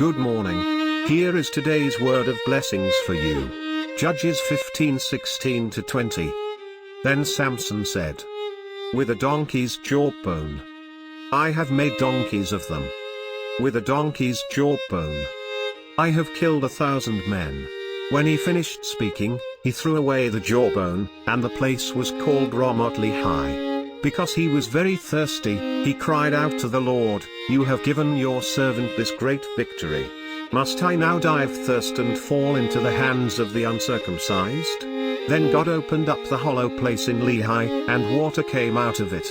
Good morning. Here is today's word of blessings for you. Judges 15:16-20. Then Samson said, with a donkey's jawbone. I have made donkeys of them. With a donkey's jawbone. I have killed 1,000 men. When he finished speaking, he threw away the jawbone, and the place was called Ramath Lehi. Because he was very thirsty, he cried out to the Lord, "You have given your servant this great victory. Must I now die of thirst and fall into the hands of the uncircumcised?" Then God opened up the hollow place in Lehi, and water came out of it.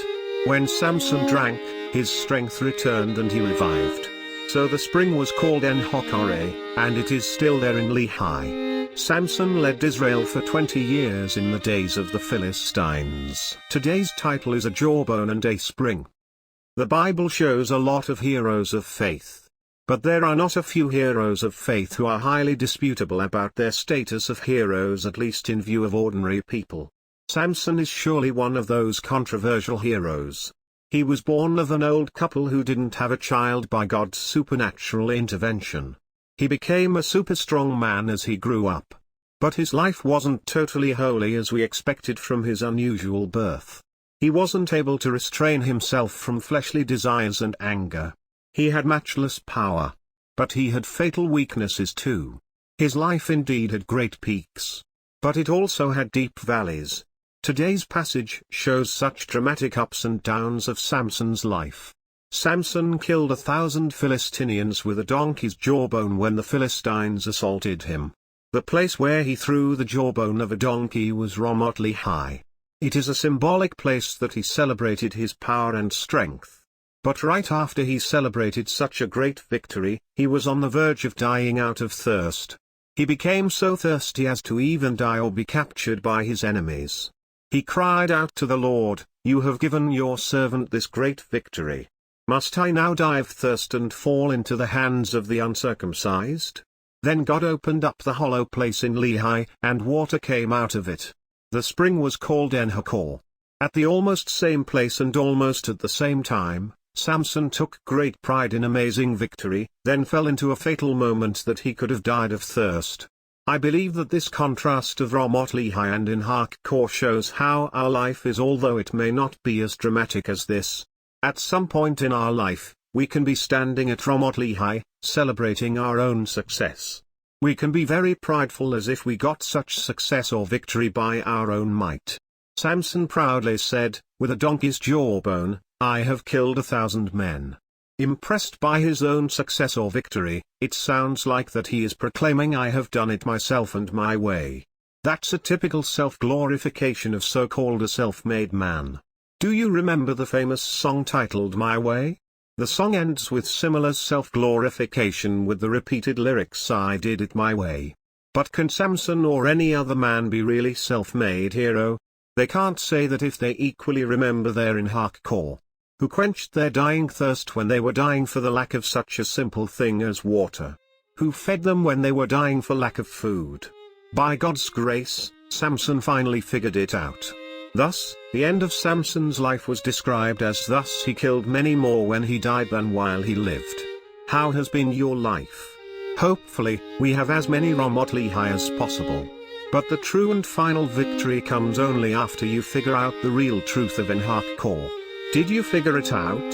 When Samson drank, his strength returned and he revived. So the spring was called En Hakkore, and it is still there in Lehi. Samson led Israel for 20 years in the days of the Philistines. Today's title is A Jawbone and A Spring. The Bible shows a lot of heroes of faith. But there are not a few heroes of faith who are highly disputable about their status of heroes, at least in view of ordinary people. Samson is surely one of those controversial heroes. He was born of an old couple who didn't have a child by God's supernatural intervention. He became a super strong man as he grew up. But his life wasn't totally holy as we expected from his unusual birth. He wasn't able to restrain himself from fleshly desires and anger. He had matchless power. But he had fatal weaknesses too. His life indeed had great peaks. But it also had deep valleys. Today's passage shows such dramatic ups and downs of Samson's life. Samson killed 1,000 Philistines with a donkey's jawbone when the Philistines assaulted him. The place where he threw the jawbone of a donkey was Ramath Lehi. It is a symbolic place that he celebrated his power and strength. But right after he celebrated such a great victory, he was on the verge of dying out of thirst. He became so thirsty as to even die or be captured by his enemies. He cried out to the Lord, "You have given your servant this great victory. Must I now die of thirst and fall into the hands of the uncircumcised?" Then God opened up the hollow place in Lehi, and water came out of it. The spring was called En Hakkore. At the almost same place and almost at the same time, Samson took great pride in amazing victory, then fell into a fatal moment that he could have died of thirst. I believe that this contrast of Ramath Lehi and En Hakkore shows how our life is, although it may not be as dramatic as this. At some point in our life, we can be standing at Ramath Lehi, celebrating our own success. We can be very prideful as if we got such success or victory by our own might. Samson proudly said, "With a donkey's jawbone, I have killed 1,000 men." Impressed by his own success or victory, it sounds like that he is proclaiming, "I have done it myself and my way." That's a typical self-glorification of so-called a self-made man. Do you remember the famous song titled My Way? The song ends with similar self-glorification with the repeated lyrics, "I did it my way." But can Samson or any other man be really self-made hero? They can't say that if they equally remember their En Hakkore, who quenched their dying thirst when they were dying for the lack of such a simple thing as water, who fed them when they were dying for lack of food. By God's grace, Samson finally figured it out. Thus, the end of Samson's life was described as, "Thus he killed many more when he died than while he lived." How has been your life? Hopefully, we have as many Ramath Lehi as possible. But the true and final victory comes only after you figure out the real truth of En Hakkore. Did you figure it out?